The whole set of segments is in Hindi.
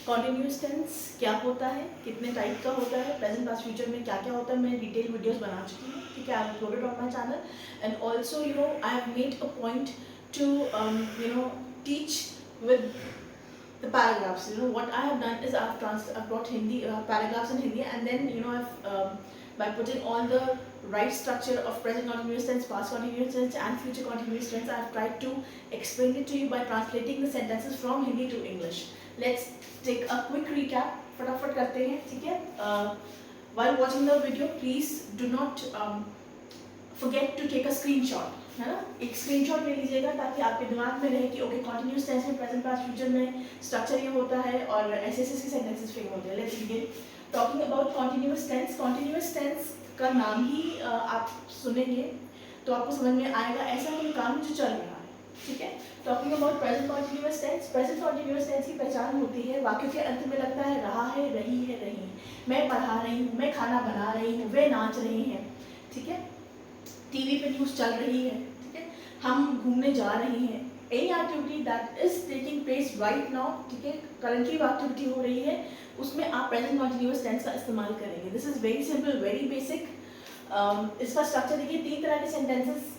कॉन्टिन्यूअस टेंस क्या होता है, कितने टाइप का होता है, प्रेजेंट पास्ट फ्यूचर में क्या क्या होता है, मैं डिटेल वीडियोस बना चुकी हूँ, ठीक है, I have uploaded on my channel and also you know I have made a point two you know teach with the paragraphs. You know what I have done is I've brought Hindi paragraphs in Hindi, and then you know I've by putting all the right structure of present continuous tense, past continuous tense and future continuous tense, I've tried to explain it to you by translating the sentences from Hindi to English. Let's take a quick recap. फटाफट करते हैं, ठीक है? While watching the video, please do not forget to take a screenshot. है ना, एक स्क्रीनशॉट ले लीजिएगा ताकि आपके दिमाग में रहे कि ओके कॉन्टिन्यूअस टेंस में प्रेजेंट पास्ट फ्यूचर में स्ट्रक्चर ये होता है और ऐसे ऐसे इसके सेंटेंसेस फ्रेम होते हैं. Let's begin talking about continuous tense. Continuous tense का नाम ही आप सुनेंगे तो आपको समझ में आएगा ऐसा कोई काम जो चल रहा है, ठीक है. Talking about present continuous tense. Present continuous tense की पहचान होती है वाक्य के अंत में लगता है रहा है, रही है, रही. मैं पढ़ा रही हूँ, मैं खाना बना रही हूँ, वे नाच रहे हैं, ठीक है. टीवी पे न्यूज़ चल रही है, ठीक है. हम घूमने जा रहे हैं. Any activity that is taking place right now, ठीक है, करंटली वो एक्टिविटी हो रही है, उसमें आप प्रेजेंट कॉन्टिन्यूअस टेंस का इस्तेमाल करेंगे. This is very simple, very basic. इसका स्ट्रक्चर देखिए, 3 तरह के सेंटेंसेस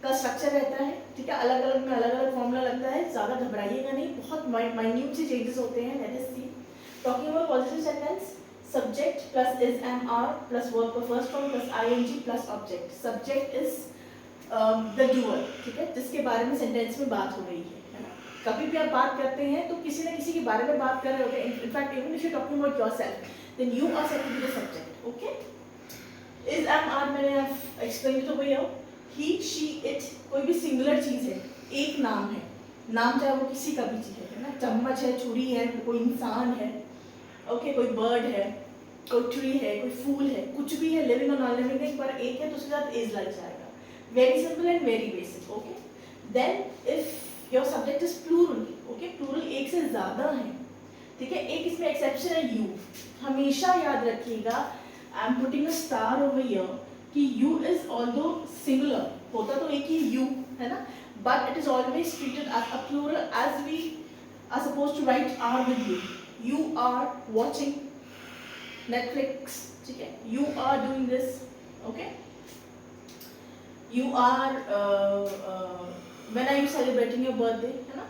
का स्ट्रक्चर रहता है, ठीक है. अलग अलग में अलग अलग फॉर्मूला लगता है, ज़्यादा घबराइएगा नहीं, बहुत माइन्यूट से चेंजेस होते हैं. Let us see. Talking about positive sentence, subject plus is am are plus verb का first form plus ing plus object. Subject is the doer, ठीक है, जिसके बारे में सेंटेंस में बात हो रही है ना. कभी भी आप बात करते हैं तो किसी न किसी के बारे में बात कर रहे होते हैं. In fact even if you talking about yourself then you are said to be the subject. Okay, is am are मैंने एक्सप्लेन तो भैया he she it कोई भी सिंगुलर चीज़ है, एक नाम है, नाम चाहे वो किसी का भी चीज़ है ना. चम्मच है, छुरी है, कोई इंसान है, ओके, कोई बर्ड है, कोई ट्री है, कोई फूल है, कुछ भी है, लिविंग और नॉन लिविंग, पर एक है तो उसके साथ इज लग जाएगा. Very simple and very basic. Okay, then if your subject is plural, okay, plural एक से ज़्यादा है, ठीक है. एक इसमें एक्सेप्शन है यू. हमेशा याद रखिएगा, I am putting a star over here कि यू इज ऑल्दो सिंगुलर, होता तो एक ही यू है ना, but it is always treated as a plural as we are suppose to write are with you. You are watching Netflix, ठीक है. You are doing this, okay. You are when are you celebrating your birthday, है ना.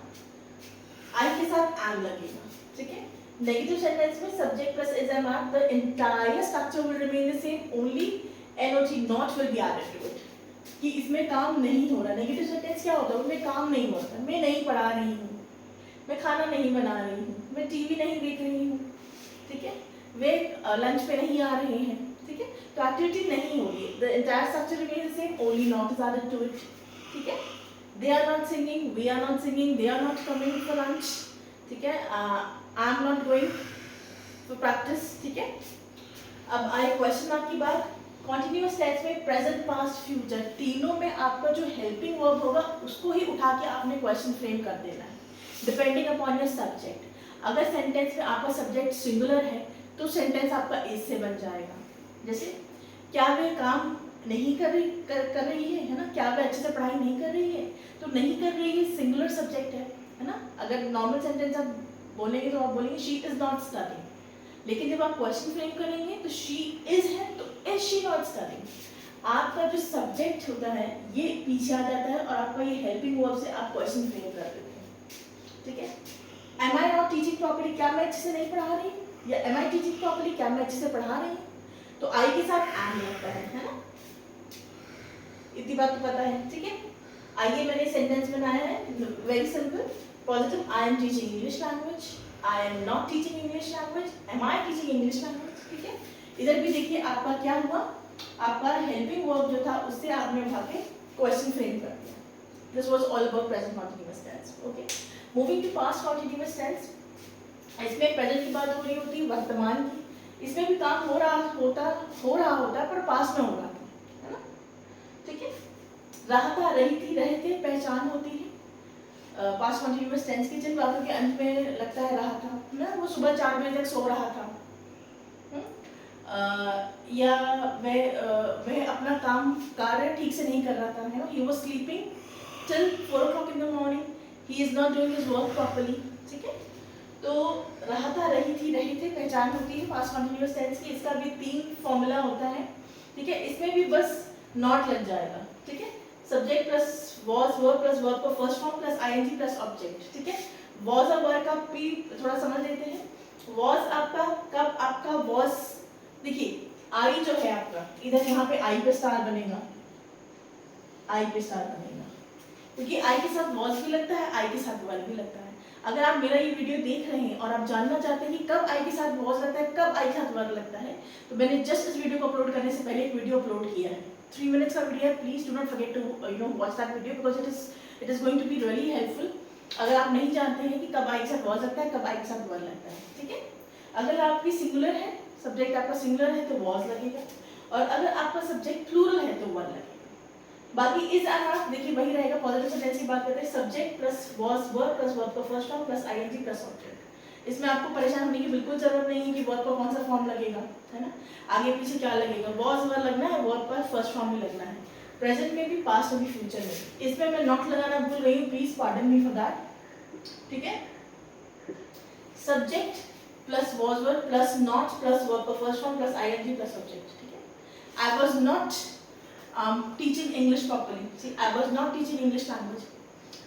I के साथ am लगेगा, ठीक है. Negative sentence में subject plus is am are, the entire structure will remain the same, only not not will be added to it. कि इसमें काम नहीं हो रहा. Negative sentence क्या होता है, उसमें काम नहीं होता. मैं नहीं पढ़ा रही हूँ, मैं खाना नहीं बना रही हूँ, मैं टीवी नहीं देख रही हूँ, ठीक है, वे लंच पे नहीं आ रहे हैं, ठीक है. तो एक्टिविटी नहीं होगी. The entire structure remains the same, only not is added to it, ठीक है. They are not singing, we are not singing, they are not coming for lunch, ठीक है. I am not going for practice, ठीक है. अब आए क्वेश्चन मार्क की बात. कॉन्टिन्यूअस टेंस में प्रेजेंट पास्ट फ्यूचर तीनों में आपका जो हेल्पिंग वर्ब होगा उसको ही उठा के आपने क्वेश्चन फ्रेम कर देना है, डिपेंडिंग अपॉन योर सब्जेक्ट. अगर सेंटेंस में आपका सब्जेक्ट सिंगुलर है तो सेंटेंस आपका इज से बन जाएगा. जैसे क्या वे काम नहीं कर रही है ना, क्या वे अच्छे से पढ़ाई नहीं कर रही है, तो नहीं कर रही है सिंगुलर सब्जेक्ट है ना. अगर नॉर्मल सेंटेंस आप बोलेंगे तो आप बोलेंगे शी इज नॉट स्टडिंग, लेकिन जब आप क्वेश्चन फ्रेम करेंगे तो शी इज है तो इज शी नॉट स्टडिंग. आपका जो सब्जेक्ट होता है ये पीछे आ जाता है और आपका ये हेल्पिंग वर्ब से आप क्वेश्चन फ्रेम कर देते हैं, ठीक है. Am I not teaching properly, क्या मैं अच्छे से नहीं पढ़ा रही, या एम आई टीचिंग प्रॉपर्ली, क्या मैं अच्छे से पढ़ा रही हूँ, तो आई के साथ एम लगता है ना. इतनी बात तो पता है, ठीक है. आइए मैंने सेंटेंस बनाया है, very simple. Positive, I am teaching English language, I am not teaching English language, am I teaching English language, ठीक है. इधर भी देखिए आपका क्या हुआ, आपका हेल्पिंग वर्ब जो था उससे आपने उठा के क्वेश्चन फ्रेम कर दिया. This was all about present continuous tense. Okay, moving to past continuous tense. इसमें प्रेजेंट की बात हो रही होती है, वर्तमान की. इसमें भी काम हो रहा होता पर पास्ट में हो रहा था, है ना, ठीक है. रहा था, रही थी, रहे थे, पहचान होती है पास्ट कॉन्टिन्यूअस टेंस की. जिन बातों के अंत में लगता है रहा था ना, वो सुबह 4 बजे तक सो रहा था, या वह अपना कार्य ठीक से नहीं कर रहा था, है ना. He was sleeping till 4 o'clock in the morning. He is not doing his work properly, ठीक है. तो तो रहा था, रही थी, रहे थे पहचान होती है पास्ट कंटिन्यूअस टेंस की। इसका भी 3 फॉर्मूला होता है, ठीक है। इसमें भी बस नॉट लग जाएगा, ठीक है। Subject plus was verb plus verb का first form plus I N G plus object, ठीक है। वॉज और वर्ब का पी थोड़ा समझ लेते हैं। वॉज आपका कब आपका वॉज, देखिए आई जो है आपका इधर यहाँ पे आई पे स्टार बनेगा, आई पे स्टार बनेगा, क्योंकि आई के साथ वॉज भी लगता है, आई के साथ वर्ब भी लगता है। अगर आप मेरा ये वीडियो देख रहे हैं और आप जानना चाहते हैं कि कब आई के साथ वॉज लगता है, कब आई के साथ वर्ब लगता है, तो मैंने जस्ट इस वीडियो को अपलोड करने से पहले एक वीडियो अपलोड किया है, 3 मिनट्स का वीडियो है। Please do not forget to watch that video because it is going to be really helpful. अगर आप नहीं जानते हैं कि कब आई के साथ वॉज लगता है, कब आई के साथ वर्ब लगता है, ठीक है। अगर आपकी सिंगुलर है, सब्जेक्ट आपका सिंगुलर है तो वॉज लगेगा, और अगर आपका सब्जेक्ट प्लूरल है तो वर्ब लगेगा। बाकी इज एंड आर देखिए वही रहेगा। पॉजिटिव सेंटेंस की बात करते हैं, subject plus was verb plus verb का first form plus I N G plus object. इसमें आपको परेशान होने की बिल्कुल जरूरत नहीं है कि वर्ब का कौन सा फॉर्म लगेगा, है ना, आगे पीछे क्या लगेगा। वॉज वर्ब लगना है, वर्ब का फर्स्ट फॉर्म भी लगना है, प्रेजेंट में भी, पास्ट में भी, फ्यूचर में भी। इसमें मैं नॉट लगाना भूल गई हूँ, please pardon me for that, ठीक है। Subject plus was verb plus not plus verb का first form plus I N G plus object, ठीक है। I was not teaching English properly. See, I was not teaching English language.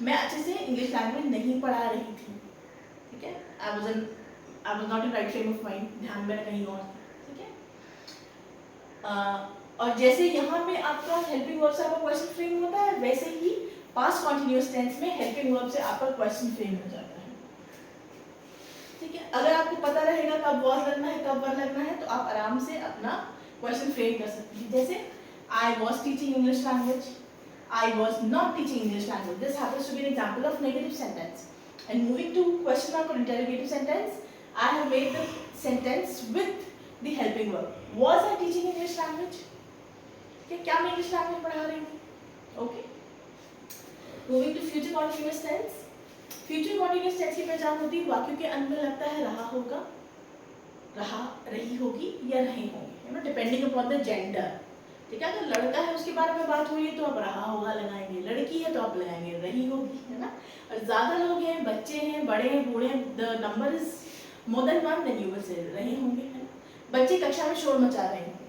मैं अच्छे से इंग्लिश लैंग्वेज नहीं पढ़ा रही थी, ठीक है। I was not in right frame of mind. ध्यान मेरा कहीं और था, ठीक है। और जैसे यहाँ पे आपका हेल्पिंग वर्ब से आपका क्वेश्चन फ्रेम होता है, वैसे ही पास्ट कॉन्टिन्यूअस टेंस में हेल्पिंग वर्ब से आपका क्वेश्चन फ्रेम हो जाता है, ठीक है। अगर आपको पता रहेगा कब वॉज लगना है, कब वर्ब लगना है, तो आप आराम से अपना क्वेश्चन फ्रेम कर सकते हैं। जैसे I was teaching English language, I was not teaching English language. This happens to be an example of negative sentence. And moving to question mark or interrogative sentence, I have made the sentence with the helping verb. Was I teaching English language? क्या मैं English language पढ़ा रही हूँ? Okay. Moving to future continuous tense. Future continuous tense की पहचान होती है वाक्यों के अंत में लगता है रहा होगा, रहा, रही होगी या रहे होंगे, you know, depending upon the gender. ठीक है। अगर लड़का है उसके बारे में बात हुई है तो आप रहा होगा लगाएंगे, लड़की है तो आप लगाएंगे रही होगी, है ना। और ज्यादा लोग हैं, बच्चे हैं, बड़े हैं, बूढ़े हैं, the number is more than 1, then you will say रहे होंगे, है ना। बच्चे कक्षा में शोर मचा रहे होंगे,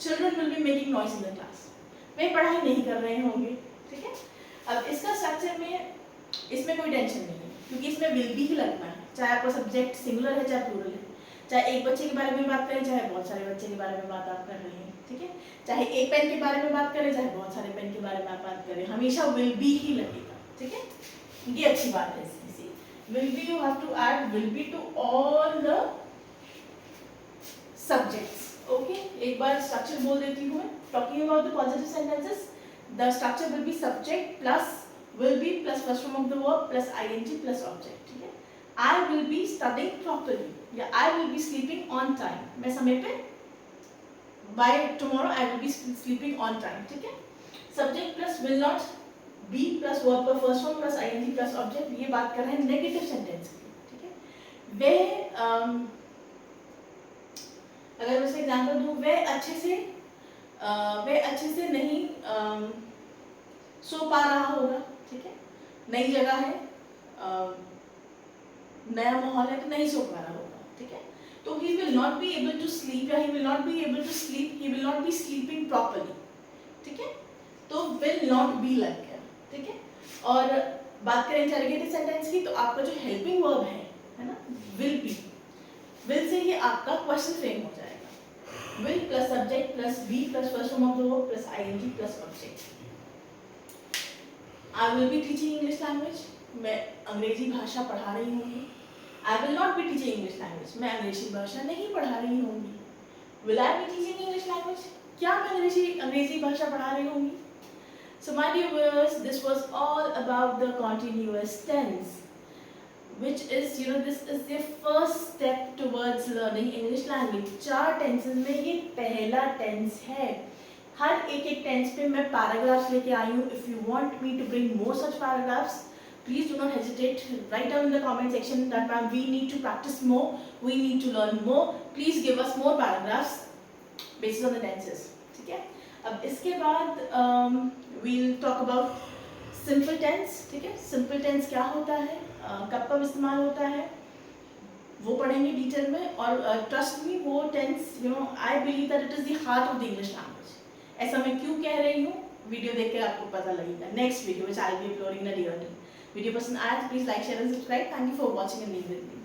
children will be making noise in the class, वे पढ़ाई नहीं कर रहे होंगे, ठीक है। अब इसका स्ट्रक्चर में इसमें कोई टेंशन नहीं है, क्योंकि इसमें विल बी ही लगना है, चाहे आपका सब्जेक्ट सिंगुलर है चाहे प्लूरल है, चाहे एक बच्चे के बारे में बात करें चाहे बहुत सारे बच्चे के बारे में बात आप कर रहे हैं, ठीक है। चाहे एक पेन के बारे में बात करें चाहे बहुत सारे पेन के बारे में आप बात करें, हमेशा विल बी ही लगेगा, ठीक है। ये अच्छी बात है इसकी। Will be you have to add will be to all the subjects, okay. एक बार स्ट्रक्चर बोल देती हूँ मैं। Talking about the positive sentences, the structure will be subject plus will be plus first form of the verb plus I N G plus object, ठीक है। I will be studying properly या I will be sleeping on time, मैं समय पे, by tomorrow I will be sleeping on time, ठीक है। Subject plus will not be plus verb का first form plus ing plus object, ये बात कर रहे हैं negative sentence की, ठीक है। वे अगर मैं इसे एग्जाम्पल दूँ, वे अच्छे से नहीं सो पा रहा होगा, ठीक है। नई जगह है, नया माहौल है तो नहीं सो पा रहा होगा, ठीक है। तो he will not be able to sleep या he will not be able to sleep, he will not be sleeping properly, ठीक है। तो will not be लग गया, ठीक है। और बात करें इंटरोगेटिव सेंटेंस की, तो आपका जो हेल्पिंग वर्ब है ना, will be, will से ही आपका क्वेश्चन फ्रेम हो जाएगा। will plus subject plus be plus first form of the verb plus ing plus object. I will be teaching English language, मैं अंग्रेजी भाषा पढ़ा रही हूँ। I will not be teaching English language, मैं अंग्रेजी भाषा नहीं पढ़ा रही होंगी। Will I be teaching English language? क्या मैं अंग्रेजी भाषा पढ़ा रही होंगी? So my dear viewers, this was all about the continuous tense, which is, you know, this is the first step towards learning English language. 4 tenses में ये पहला tense है। हर एक tense पे मैं paragraphs लेके आई हूँ। If you want me to bring more such paragraphs, please do not hesitate. Write down in the comment section that ma'am, we need to practice more, we need to learn more. Please give us more paragraphs based on the tenses. ठीक है। अब इसके बाद we'll talk about simple tense, ठीक है। simple tense क्या होता है, कब कब इस्तेमाल होता है, वो पढ़ेंगे डिटेल में। और ट्रस्ट मी वो tense I believe that it is the heart of the English language. ऐसा मैं क्यों कह रही हूँ, वीडियो देख के आपको पता लगेगा। Next video which I will be uploading in a real time. Video पसंद आया तो please like share and subscribe. Thank you for watching and being with me.